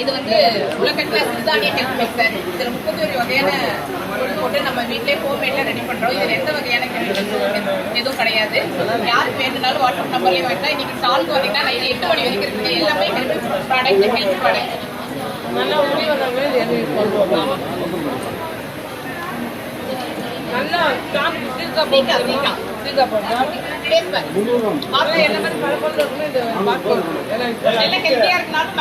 இது வந்து உலகத்துல சிறுதானிய ஹெல்த் மிக்சர். இதுல 31 வகையான பொருள் போட்டு நம்ம வீட்லயே ஹோம்மேட்ல ரெடி பண்றோம். இதுல எந்த வகையான கெமிக்கல்ஸ் எதுவும் கிடையாது. யாருக்கு வேணும்னாலும் வாட்ஸ்அப் நம்பர்லயும் வாங்கிக்கலாம். இன்னைக்கு ஸ்டாலுக்கு வந்தீங்கன்னா நைட் 8 மணி வரைக்கும் இருக்குது. எல்லாமே ஹெல்த் ப்ராடக்ட், ஹெல்த் ப்ராடக்ட். நல்லா உள்ள வர்றவங்க நல்லா ஹெல்த்தியா இருக்கனாலும்